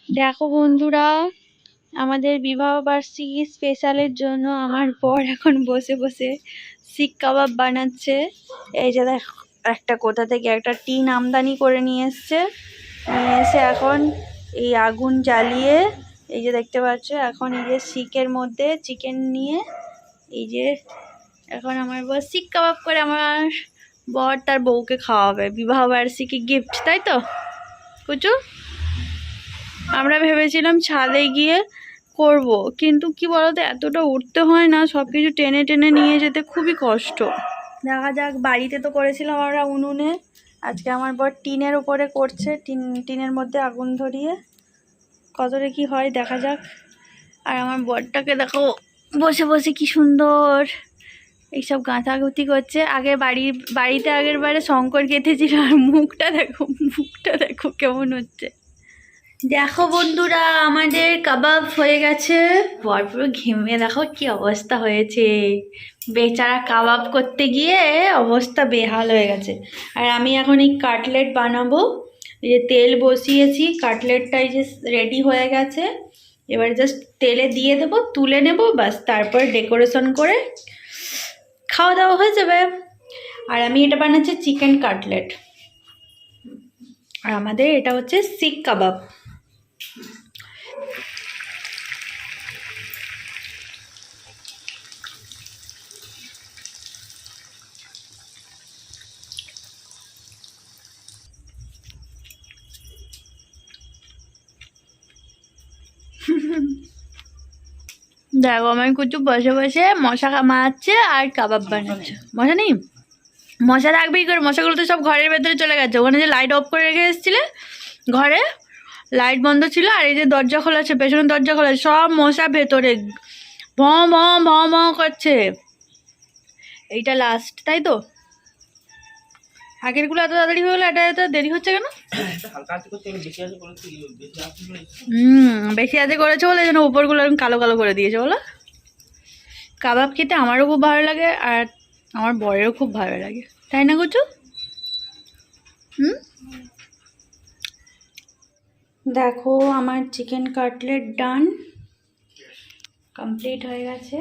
দেখো বন্ধুরা, আমাদের বিবাহ বার্ষিকী স্পেশালের জন্য আমার বর এখন বসে বসে শিক কাবাব বানাচ্ছে। এই যে দেখো, একটা কোথা থেকে একটা টিন আমদানি করে নিয়ে এসে এখন এই আগুন জ্বালিয়ে, এই যে দেখতে পাচ্ছ, এখন এই যে শিকের মধ্যে চিকেন নিয়ে এই যে এখন আমার বর শিক কাবাব করে আমার বর তার বউকে খাওয়াবে। বিবাহ বার্ষিকী গিফট, তাই তো কুচু? আমরা ভেবেছিলাম ছাদে গিয়ে করব, কিন্তু কি বলতো, এতটা উঠতে হয় না, সবকিছু টেনে টেনে নিয়ে যেতে খুবই কষ্ট। দেখা যাক, বাড়িতে তো করেছিলাম আমরা উনুনে, আজকে আমার বর টিনের উপরে করছে, টিনের মধ্যে আগুন ধরিয়ে। কতটা কি হয় দেখা যাক। আর আমার বরটাকে দেখো বসে বসে কি সুন্দর এইসব গাঁথাগুতি করছে। বাড়িতে আগের বারে শঙ্কর গেঁথেছিল, আর মুখটা দেখো কেমন হচ্ছে। দেখো বন্ধুরা, আমাদের কাবাব হয়ে গেছে। পুরো ঘেমে দেখো কি অবস্থা হয়েছে। বেচারা কাবাব করতে গিয়ে অবস্থা বেহাল হয়ে গেছে। আর আমি এখন এই কাটলেট বানাবো। এই যে তেল বসিয়েছি, কাটলেটটা এই যে রেডি হয়ে গেছে। এবার জাস্ট তেলে দিয়ে দেবো, তুলে নেব, বাস তারপর ডেকোরেশন করে খাওয়া দাওয়া হয়ে যাবে। আর আমি এটা বানাচ্ছি চিকেন কাটলেট, আর আমাদের এটা হচ্ছে শিক কাবাব। দেখো আমার কুচু বসে বসে মশা মারছে আর কাবাব বানাচ্ছে। মশা নেই, মশা থাকবেই করে, মশাগুলো তো সব ঘরের ভেতরে চলে গেছে। ওখানে যে লাইট অফ করে রেখে এসেছিলে, ঘরে লাইট বন্ধ ছিল, আর এই যে দরজা খোলা আছে, পেছনের দরজা খোলা আছে, সব মশা ভেতরে ভঁ ভঁ ভঁ ভঁ করছে। এইটা লাস্ট, তাই তো? আগেরগুলো এত তাড়াতাড়ি হয়ে গেলো, এটা এত দেরি হচ্ছে কেন? বেশি আজে করেছে বলে যেন উপরগুলো এরকম কালো কালো করে দিয়েছে বলো। কাবাব খেতে আমারও খুব ভালো লাগে, আর আমার বরেরও খুব ভালো লাগে, তাই না কুচু? দেখো আমার চিকেন কাটলেট ডান, কমপ্লিট হয়ে গেছে।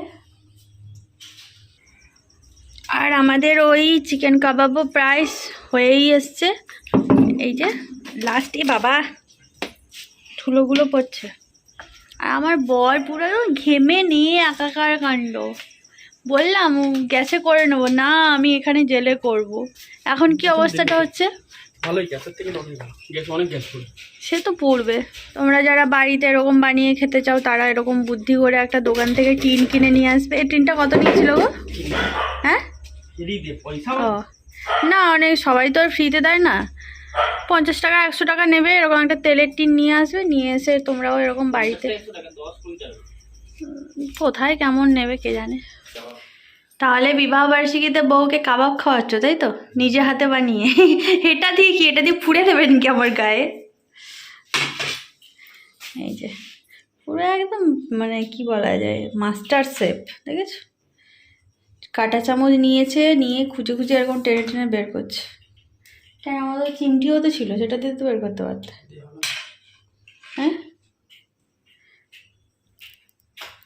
আর আমাদের ওই চিকেন কাবাবও প্রায় হয়েই এসছে। এই যে লাস্টে বাবা ধুলোগুলো পড়ছে, আর আমার বর পুরো ঘেমে নিয়ে একাকার কাণ্ড। বললাম গ্যাসে করে নেবো, না আমি এখানে জেলে করব। এখন কি অবস্থাটা হচ্ছে? সে তো পড়বে। তোমরা যারা বাড়িতে এরকম বানিয়ে খেতে চাও, তারা এরকম বুদ্ধি করে একটা দোকান থেকে টিন কিনে নিয়ে আসবে। এই টিনটা কত নিয়েছিল গো? হ্যাঁ, ও না, অনেক সবাই তো আর ফ্রিতে দেয় না। 50 টাকা 100 টাকা নেবে, এরকম একটা তেলের টিন নিয়ে আসবে, নিয়ে এসে তোমরাও এরকম বাড়িতে, কোথায় কেমন নেবে কে জানে। তাহলে বিবাহ বার্ষিকীতে বউকে কাবাব খাওয়াচ্ছ, তাই তো? নিজে হাতে বানিয়ে। এটা দিয়ে কি, এটা দিয়ে ফুড়ে দেবেন কি আমার গায়ে? এই যে পুরো একদম মানে কি বলা যায়, মাস্টার শেফ, দেখেছো? কাঁটা চামচ নিয়েছে, নিয়ে খুঁজে খুঁজে এরকম টেনে টেনে বের করছে। কেন, আমাদের চিমটিও তো ছিল, সেটা দিয়ে তো বের করতে পারতে। হ্যাঁ,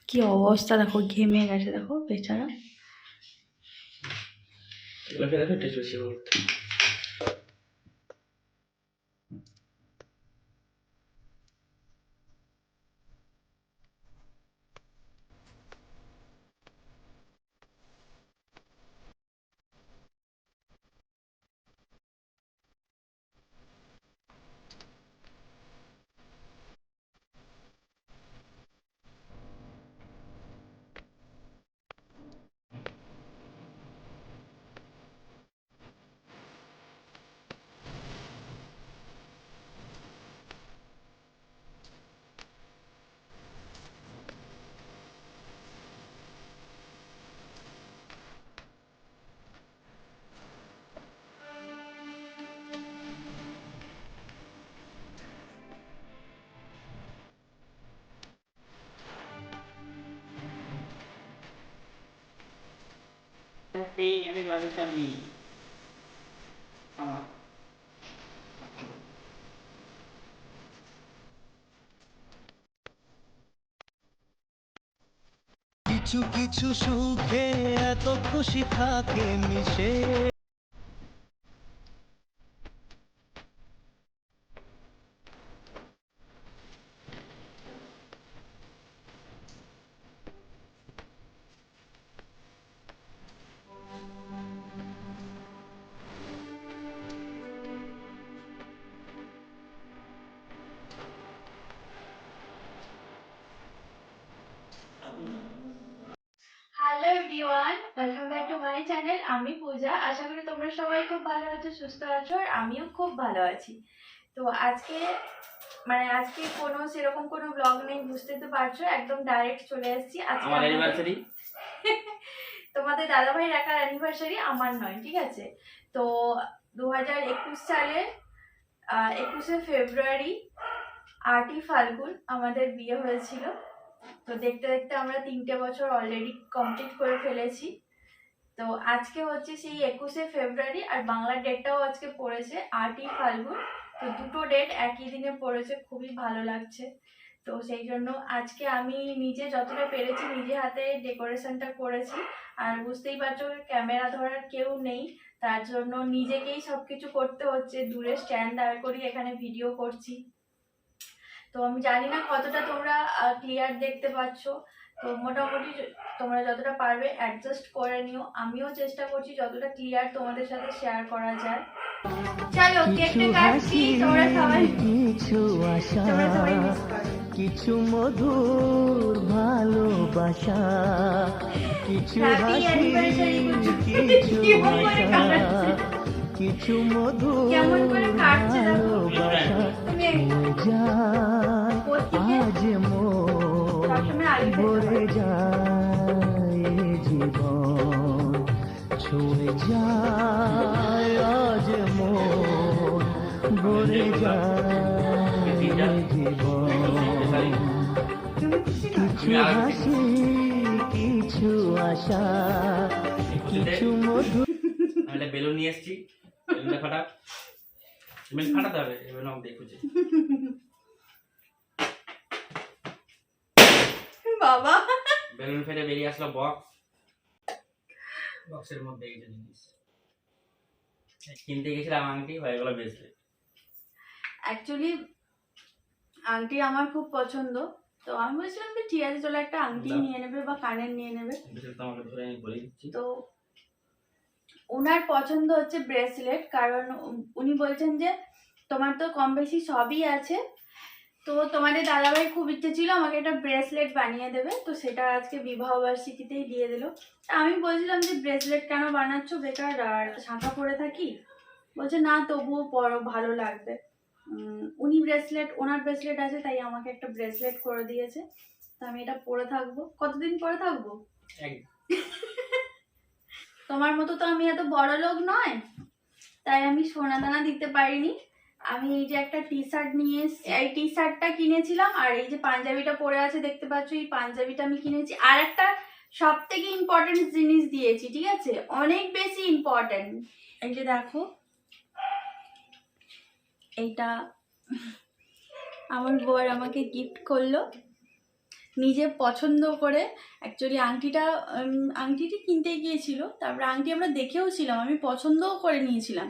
কি অবস্থা দেখো, ঘেমে গেছে দেখো বেচারা। কিছু কিছু সুখে এত খুশি থাকে মিশে। Hello everyone, welcome back to my channel. আমি পূজা। আশা করি তোমরা সবাই খুব ভালো আছো, সুস্থ আছো, আর আমিও খুব ভালো আছি। তো আজকে কোনো সেরকম কোনো ব্লগ নেই, বুঝতে তো পারছো, একদম ডাইরেক্ট চলে এসেছি। আজকে আমার অ্যানিভার্সারি, তোমাদের দাদাভাইয়ের একার অ্যানিভার্সারি, আমার নয়, ঠিক আছে? তো 2021 সালের 21শে ফেব্রুয়ারি 8ই ফাল্গুন আমাদের বিয়ে হয়েছিল। তো দেখতে দেখতে আমরা 3টে বছর অলরেডি কমপ্লিট করে ফেলেছি। তো আজকে হচ্ছে সেই 21শে ফেব্রুয়ারি, আর বাংলার ডেটটাও আজকে পড়েছে 8ই ফাল্গুন। তো দুটো ডেট একই দিনে পড়েছে, খুবই ভালো লাগছে। তো সেই জন্য আজকে আমি নিজে যতটা পেরেছি নিজে হাতে ডেকোরেশনটা করেছি। আর বুঝতেই পারছো ক্যামেরা ধরার কেউ নেই, তার জন্য নিজেকেই সবকিছু করতে হচ্ছে। দূরে স্ট্যান্ড দাঁড় করিয়ে এখানে ভিডিও করছি। তো আমি জানি না কতটা তোমরা ক্লিয়ার দেখতে পাচ্ছ। তো মোটামুটি তোমরা যতটা পারবে অ্যাডজাস্ট করে নিও। আমিও চেষ্টা করছি যতটা ক্লিয়ার তোমাদের সাথে শেয়ার করা যায়। চলো কেকটা কাটছি, তোমরা সবাই মিস করো। কিছু মধুর ভালোবাসা, কিছু হ্যাপি অ্যানিভার্সারি। কিছু কিছু মধুর কেমন করে কাটছে দেখো। ভালোবাসা তুমি যায় আজ মন ভরে যায় জীবন, ছুঁয়ে যায় আজ মন ভরে যায় জীবন। কিছু হাসি, কিছু আশা, কিছু মধুর। আমি বেলুন নিয়ে এসেছি, বেলুনটা ফাটা, বেলুন ফাটাতে হবে, এবার নাম দেখুছি। বাবা বেলুন ফেটে বেরিয়ে আসলো বক্সের মধ্যে এই যে জিনিস কিনতে গেছিলাম, আংটি হয়ে গেল ব্রেসলেট। অ্যাকচুয়ালি আংটি আমার খুব পছন্দ, তো আমি বলছিলাম যে ঠিক আছে চলো একটা আংটি নিয়ে নেবে বা কানের নিয়ে নেবে। তোমাকে ধরে আমি বলে দিচ্ছি। তো ওনার পছন্দ হচ্ছে ব্রেসলেট, কারণ উনি বলছেন যে তোমার তো কম বেশি সবই আছে, তো তোমাদের দাদাভাই খুব ইচ্ছে ছিল আমাকে একটা ব্রেসলেট বানিয়ে দেবে। তো সেটা আজকে বিবাহ বার্ষিকীতেই দিয়ে দিল। আমি বলছিলাম যে ব্রেসলেট কেন বানাচ্ছ, বেকার আর শাঁখা পরে থাকি। বলছে না তবুও পরো, ভালো লাগবে। ওনার ব্রেসলেট আছে, তাই আমাকে একটা ব্রেসলেট করে দিয়েছে। তো আমি এটা পরে থাকবো। কতদিন পরে থাকবো? তোমার মতো তো আমি এত বড় লোক নয়, তাই আমি সোনা দানা দিতে পারিনি। আমি এই যে একটা টি শার্ট নিয়ে এসেছি, এই টি শার্টটা কিনেছিলাম, আর এই যে পাঞ্জাবিটা পরে আছে দেখতে পাচ্ছ, এই পাঞ্জাবিটা আমি কিনেছি। আর একটা সব থেকে ইম্পর্টেন্ট জিনিস দিয়েছি, ঠিক আছে, অনেক বেশি ইম্পর্টেন্ট। এই যে দেখো, এইটা আমার বর আমাকে গিফট করলো নিজে পছন্দ করে। অ্যাকচুয়ালি আংটিটি কিনতে গিয়েছিল, তারপরে আংটি আমরা দেখেও ছিলাম, আমি পছন্দও করে নিয়েছিলাম।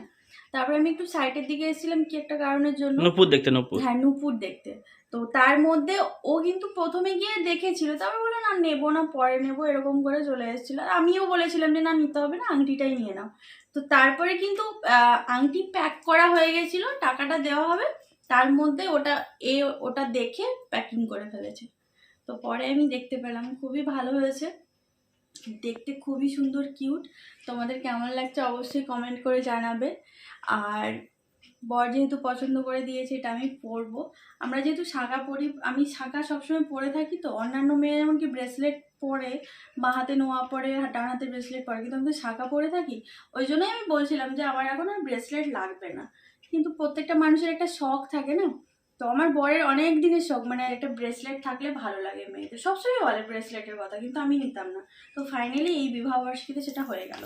তারপরে আমি একটু সাইটের দিকে এসেছিলাম কি একটা কারণের জন্য, নূপুর দেখতে। নূপুর, হ্যাঁ নূপুর দেখতে। তো তার মধ্যে ও কিন্তু প্রথমে গিয়ে দেখেছিল, তারপর বললো না নেবো না, পরে নেবো, এরকম করে চলে এসেছিল। আর আমিও বলেছিলাম যে না নিতে হবে না, আংটিটাই নিয়ে নাও। তো তারপরে কিন্তু আংটি প্যাক করা হয়ে গেছিলো, টাকাটা দেওয়া হবে, তার মধ্যে ওটা দেখে প্যাকিং করে ফেলেছে। তো পরে আমি দেখতে পেলাম, খুবই ভালো হয়েছে দেখতে, খুবই সুন্দর, কিউট। তোমাদের কেমন লাগছে অবশ্যই কমেন্ট করে জানাবে। আর বর যেহেতু পছন্দ করে দিয়েছে, এটা আমি পরবো। আমরা যেহেতু শাঁখা পরি, আমি শাঁখা সবসময় পরে থাকি, তো অন্যান্য মেয়ে এমনকি ব্রেসলেট পরে, বাঁ হাতে নোয়া পরে, ডান হাতে ব্রেসলেট পরে, কিন্তু আমি তো শাঁখা পরে থাকি। ওই জন্যই আমি বলছিলাম যে আমার এখন আর ব্রেসলেট লাগবে না। কিন্তু প্রত্যেকটা মানুষের একটা শখ থাকে না, তো আমার বরের অনেক দিনের শখ, মানে একটা ব্রেসলেট থাকলে ভালো লাগে মেয়েদের, সবসময় বলে ব্রেসলেটের কথা, কিন্তু আমি নিতাম না। তো ফাইনালি এই বিবাহ বার্ষিকীতে সেটা হয়ে গেল।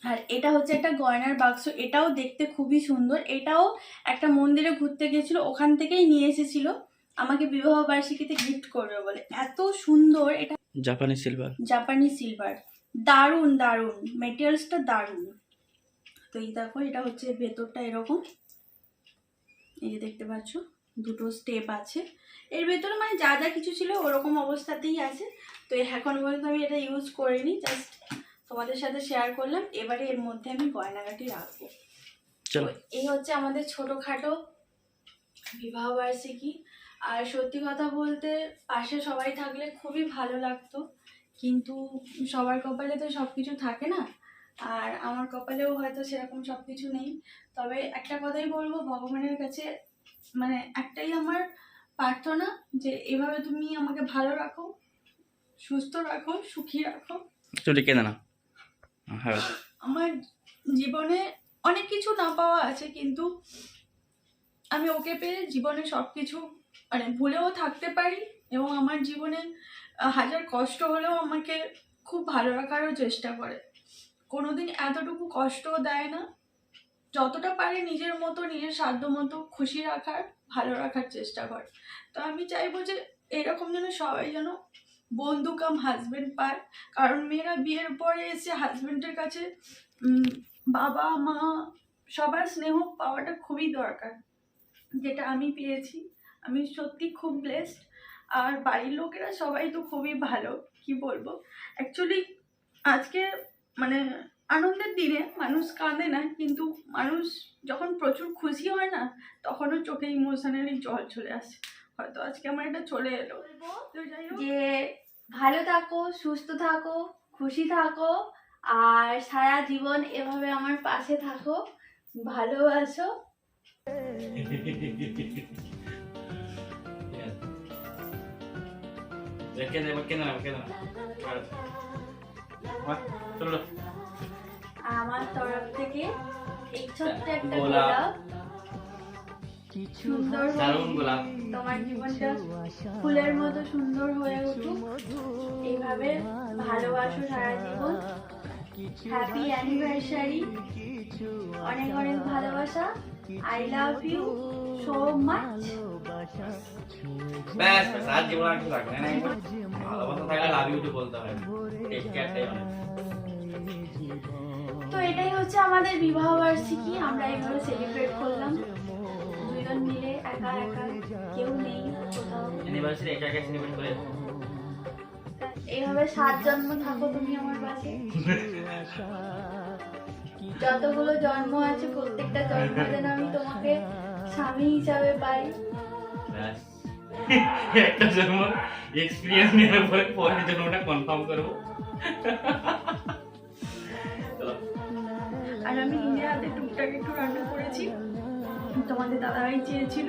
আর এটা হচ্ছে একটা গয়নার বাক্স, এটাও দেখতে খুবই সুন্দর। এটাও একটা মন্দিরে ঘুরতে গেছিল, ওখান থেকেই নিয়ে এসেছিল আমাকে বিবাহ বার্ষিকীতে গিফট করবে বলে। এত সুন্দর, এটা জাপানি সিলভার। জাপানি সিলভার, দারুণ দারুণ, মেটেরিয়ালসটা দারুণ। তো এই দেখো, এটা হচ্ছে ভেতরটা এরকম, এই যে দেখতে পাচ্ছ দুটো স্টেপ আছে এর ভেতরে, মানে যা যা কিছু ছিল ওরকম অবস্থাতেই আছে। তো এখন পর্যন্ত আমি এটা ইউজ করিনি, জাস্ট তোমাদের সাথে শেয়ার করলাম। এবারে এর মধ্যে আমি গয়নাগাটি রাখবো। তো এই হচ্ছে আমাদের ছোটখাটো বিবাহ বার্ষিকী। আর সত্যি কথা বলতে পাশে সবাই থাকলে খুবই ভালো লাগতো, কিন্তু সবার কপালে তো সব কিছু থাকে না, আর আমার কপালেও হয়তো সেরকম সব কিছু নেই। তবে একটা কথাই বলবো, ভগবানের কাছে মানে একটাই আমার প্রার্থনা, যে এভাবে তুমি আমাকে ভালো রাখো, সুস্থ রাখো, সুখী রাখো। চলে কেন না, হ্যাঁ আমার জীবনে অনেক কিছু না পাওয়া আছে, কিন্তু আমি ওকে পেয়ে জীবনে সব কিছু মানে ভুলেও থাকতে পারি, এবং আমার জীবনে হাজার কষ্ট হলেও আমাকে খুব ভালো রাখারও চেষ্টা করে। কোনোদিন এতটুকু কষ্টও দেয় না, যতটা পারে নিজের মতো, নিজের সাধ্য মতো খুশি রাখার, ভালো রাখার চেষ্টা করে। তো আমি চাইবো যে এরকম যেন সবাই যেন বন্ধু কাম হাজবেন্ড পায়, কারণ মেয়েরা বিয়ের পরে এসে হাজবেন্ডের কাছে বাবা মা সবার স্নেহ পাওয়াটা খুবই দরকার, যেটা আমি পেয়েছি। আমি সত্যি খুব ব্লেসড। আর বাড়ির লোকেরা সবাই তো খুবই ভালো, কি বলবো। অ্যাকচুয়ালি আজকে মানে আনন্দের দিনে মানুষ কাঁদে না, কিন্তু মানুষ যখন প্রচুর খুশি হয় না, তখনও চোখে ইমোশনালি জল চলে আসে। হয়তো আজকে আমার এটা চলে এলো। তো যাই হোক, যে ভালো থাকো, সুস্থ থাকো, খুশি থাকো, আর সারা জীবন এভাবে আমার পাশে থাকো, ভালোবাসো। আমার তরফ থেকে এই ছোট্ট একটা গোলাপ, সুন্দর গোলাপ, তোমার জীবনটা ফুলের মতো সুন্দর হয়ে উঠুক, এইভাবে ভালোবাসো সারা জীবন। হ্যাপি অ্যানিভার্সারি, অনেক অনেক ভালোবাসা। I love you so much. ব্যাস ব্যাস, আর জীবন আর কিছু রাখবে না, ভালোবাসা থাকলে লাভ ইউ টু বলতে হয়, টেক কেয়ারটাই অনেক। তো এটাই হচ্ছে আমাদের বিবাহ বার্ষিকী, আমরা এইভাবে সেলিব্রেট করলাম দুজন মিলে, একা একা কেউ নেই কোথাও। অ্যানিভার্সারি একা একা সেলিব্রেট করে এইভাবে 7 জন্ম থাকো তুমি আমার পাশে। যতগুলো জন্ম আছে প্রত্যেকটা জন্ম যেন আমি তোমাকে স্বামী হিসাবে পাই। ব্যাস, একটা জন্ম এক্সপেরিয়েন্স নেওয়ার পরে পরের জন্মটা কনফার্ম করবো। আর আমি নিজের হাতে টুকটাক একটু রান্না করেছি। তোমাদের দাদাভাই চেয়েছিল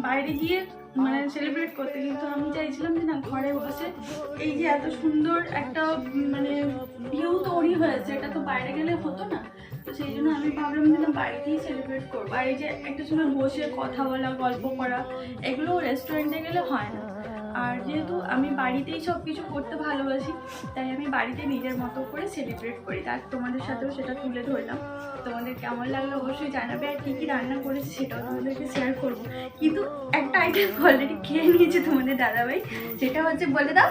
বাইরে গিয়ে মানে সেলিব্রেট করতে, কিন্তু আমি চাইছিলাম যে না, ঘরে বসে এই যে এত সুন্দর একটা মানে ভিউ তৈরি হয়েছে, এটা তো বাইরে গেলে হতো না। তো সেই জন্য আমি ভাবলাম যে না, বাড়িতেই সেলিব্রেট করবো। আর এই যে একটা সময় বসে কথা বলা, গল্প করা, এগুলো রেস্টুরেন্টে গেলে হয় না। আর যেহেতু আমি বাড়িতেই সব কিছু করতে ভালোবাসি, তাই আমি বাড়িতে নিজের মতো করে সেলিব্রেট করি। তার তোমাদের সাথেও সেটা তুলে ধরলাম। তোমাদের কেমন লাগলো অবশ্যই জানাবে, আর কী কী রান্না করেছি সেটাও তোমাদেরকে শেয়ার করবো। কিন্তু একটা আইটেম অলরেডি খেয়ে নিয়েছে তোমাদের দাদাভাই, সেটা হচ্ছে বলে দাও।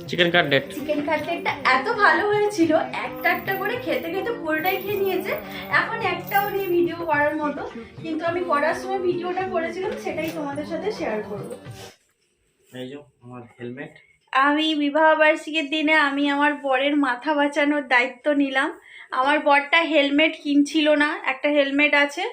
Chicken cutlet. চিকেন কাটলেটটা এত ভালো হয়েছিল, একটা একটা করে খেতে খেতে পুরোটাই খেয়ে নিয়েছে। এখন একটাও নেই ভিডিও করার মতো, কিন্তু আমি করার সময় ভিডিওটা করেছিলাম, সেটাই তোমাদের সাথে শেয়ার করবো। এই যে আমার হেলমেট। আমি বিবাহ বার্ষিকীর দিনে আমি আমার বরের মাথা বাঁচানোর দায়িত্ব নিলাম। আমার বরটা হেলমেট কিনছিল না, একটা হেলমেট আছে,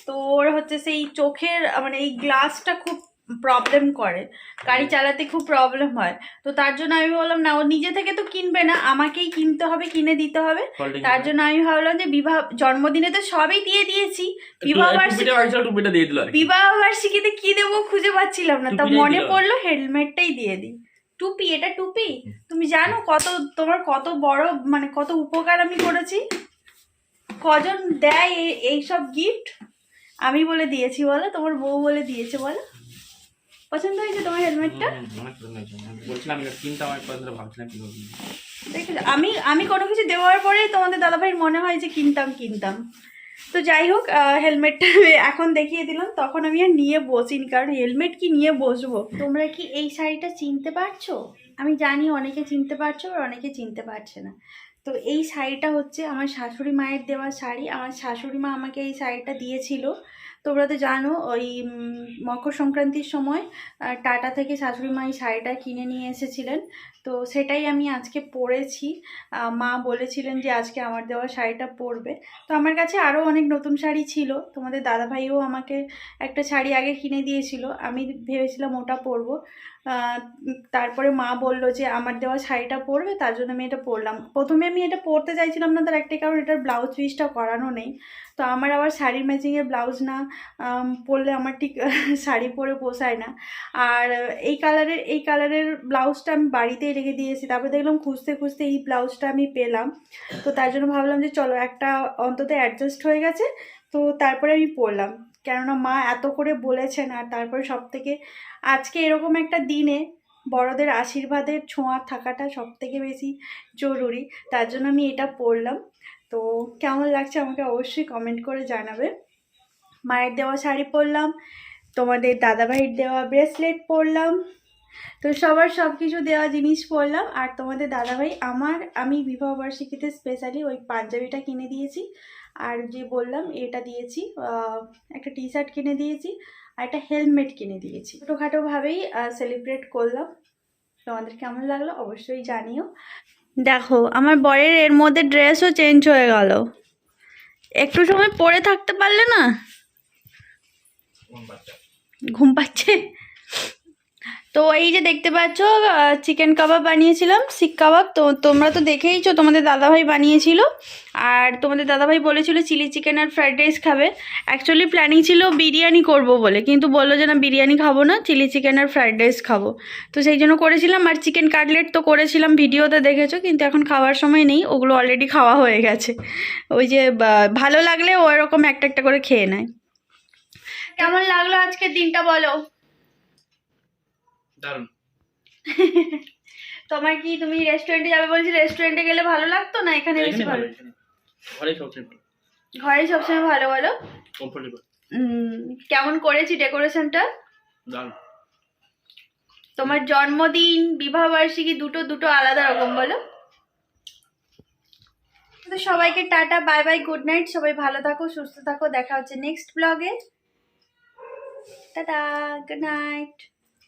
তো ওর হচ্ছে সেই চোখের মানে এই গ্লাসটা খুব প্রবলেম করে, গাড়ি চালাতে খুব প্রবলেম হয়। তো তার জন্য আমি বললাম না, ও নিজে থেকে তো কিনবে না, আমাকেই কিনতে হবে, কিনে দিতে হবে। তার জন্য আমি ভাবলাম যে বিবাহ জন্মদিনে তো সবই দিয়ে দিয়েছি, বিবাহ বার্ষিকীতে কি দেবো খুঁজে পাচ্ছিলাম না, তা মনে পড়লো হেলমেটটাই দিয়ে দিই। টুপি, এটা টুপি, তুমি জানো কত তোমার কত বড় মানে কত উপকার আমি করেছি, কজন দেয় এইসব গিফট, আমি বলে দিয়েছি বলো, তোমার বউ বলে দিয়েছে বলো। পছন্দ হয়েছে তোমার হেলমেটটা? বলছিলাম কিনতে, আমার ভাবছিলাম কি দেখে আমি আমি কোনো কিছু দেওয়ার পরেই তোমাদের দাদাভাইয়ের মনে হয় যে কিনতাম। তো যাই হোক, হেলমেটটা এখন দেখিয়ে দিলাম, তখন আমি আর নিয়ে বসিনি, কারণ হেলমেট কি নিয়ে বসবো। তোমরা কি এই শাড়িটা চিনতে পারছো? আমি জানি অনেকে চিনতে পারছো আর অনেকে চিনতে পারছে না। তো এই শাড়িটা হচ্ছে আমার শাশুড়ি মায়ের দেওয়া শাড়ি। আমার শাশুড়ি মা আমাকে এই শাড়িটা দিয়েছিল। তোমরা তো জানো ওই মকর সংক্রান্তির সময় টাটা থেকে শাশুড়ি মা এই শাড়িটা কিনে নিয়ে এসেছিলেন। তো সেটাই আমি আজকে পরেছি। মা বলেছিলেন যে আজকে আমার দেওয়া শাড়িটা পরবে। তো আমার কাছে আরও অনেক নতুন শাড়ি ছিল, তোমাদের দাদাভাইও আমাকে একটা শাড়ি আগে কিনে দিয়েছিল, আমি ভেবেছিলাম ওটা পরবো। তারপরে মা বলল যে আমার দেওয়া শাড়িটা পরবে, তার জন্য আমি এটা পরলাম। প্রথমে আমি এটা পরতে চাইছিলাম না, তার একটাই কারণ এটার ব্লাউজ পিসটা করানো নেই। তো আমার আবার শাড়ির ম্যাচিংয়ের ব্লাউজ না পরলে আমার ঠিক শাড়ি পরে পোষায় না। আর এই কালারের ব্লাউজটা আমি বাড়িতেই রেখে দিয়েছি, তারপরে দেখলাম খুঁজতে খুঁজতে এই ব্লাউজটা আমি পেলাম। তো তার জন্য ভাবলাম যে চলো একটা অন্তত অ্যাডজাস্ট হয়ে গেছে, তো তারপরে আমি পরলাম। কেননা মা এত করে বলেছেন, আর তারপরে সব থেকে আজকে এরকম একটা দিনে বড়দের আশীর্বাদের ছোঁয়া থাকাটা সব থেকে বেশি জরুরি, তার জন্য আমি এটা পরলাম। তো কেমন লাগছে আমাকে অবশ্যই কমেন্ট করে জানাবে। মায়ের দেওয়া শাড়ি পরলাম, তোমাদের দাদাভাইয়ের দেওয়া ব্রেসলেট পরলাম, তো সবার সব কিছু দেওয়া জিনিস পরলাম। আর তোমাদের দাদাভাই আমি বিবাহবার্ষিকীতে স্পেশালি ওই পাঞ্জাবিটা কিনে দিয়েছি, আর যে বললাম এটা দিয়েছি, একটা টি শার্ট কিনে দিয়েছি, আর একটা হেলমেট কিনে দিয়েছি। ছোটোখাটোভাবেই সেলিব্রেট করলাম। তোমাদের কেমন লাগলো অবশ্যই জানিও। দেখো আমার বরের এর মধ্যে ড্রেসও চেঞ্জ হয়ে গেল, একটু সময় পরে থাকতে পারলে না? ঘুম পাচ্ছে। তো এই যে দেখতে পাচ্ছ চিকেন কাবাব বানিয়েছিলাম, শিক কাবাব। তো তোমরা তো দেখেইছো, তোমাদের দাদাভাই বানিয়েছিল। আর তোমাদের দাদাভাই বলেছিল চিলি চিকেন আর ফ্রাইড রাইস খাবে। অ্যাকচুয়ালি প্ল্যানিং ছিল বিরিয়ানি করব বলে, কিন্তু বললো যে না বিরিয়ানি খাবো না, চিলি চিকেন আর ফ্রাইড রাইস খাবো। তো সেই জন্য করেছিলাম। আর চিকেন কাটলেট তো করেছিলাম, ভিডিওতে দেখেছো, কিন্তু এখন খাওয়ার সময় নেই, ওগুলো অলরেডি খাওয়া হয়ে গেছে। ওই যে ভালো লাগলে ও এরকম একটা একটা করে খেয়ে নেয়। কেমন লাগলো আজকের দিনটা বলো? দারুণ। তোমার কি, তুমি রেস্টুরেন্টে যাবে বলছি, রেস্টুরেন্টে গেলে ভালো লাগতো না এখানে বেশি ভালো? ঘরে সবচেয়ে ভালো, ঘরে সবসময় ভালো বলো। কমফোর্টেবল। কেমন করেছি ডেকোরেশনটা? দারুণ। তোমার জন্মদিন বিবাহবার্ষিকী দুটো আলাদা রকম বলো। তো সবাইকে tata, bye bye, good night. সবাই ভালো থাকো, সুস্থ থাকো, দেখা হচ্ছে নেক্সট ব্লগে। Tata, good night.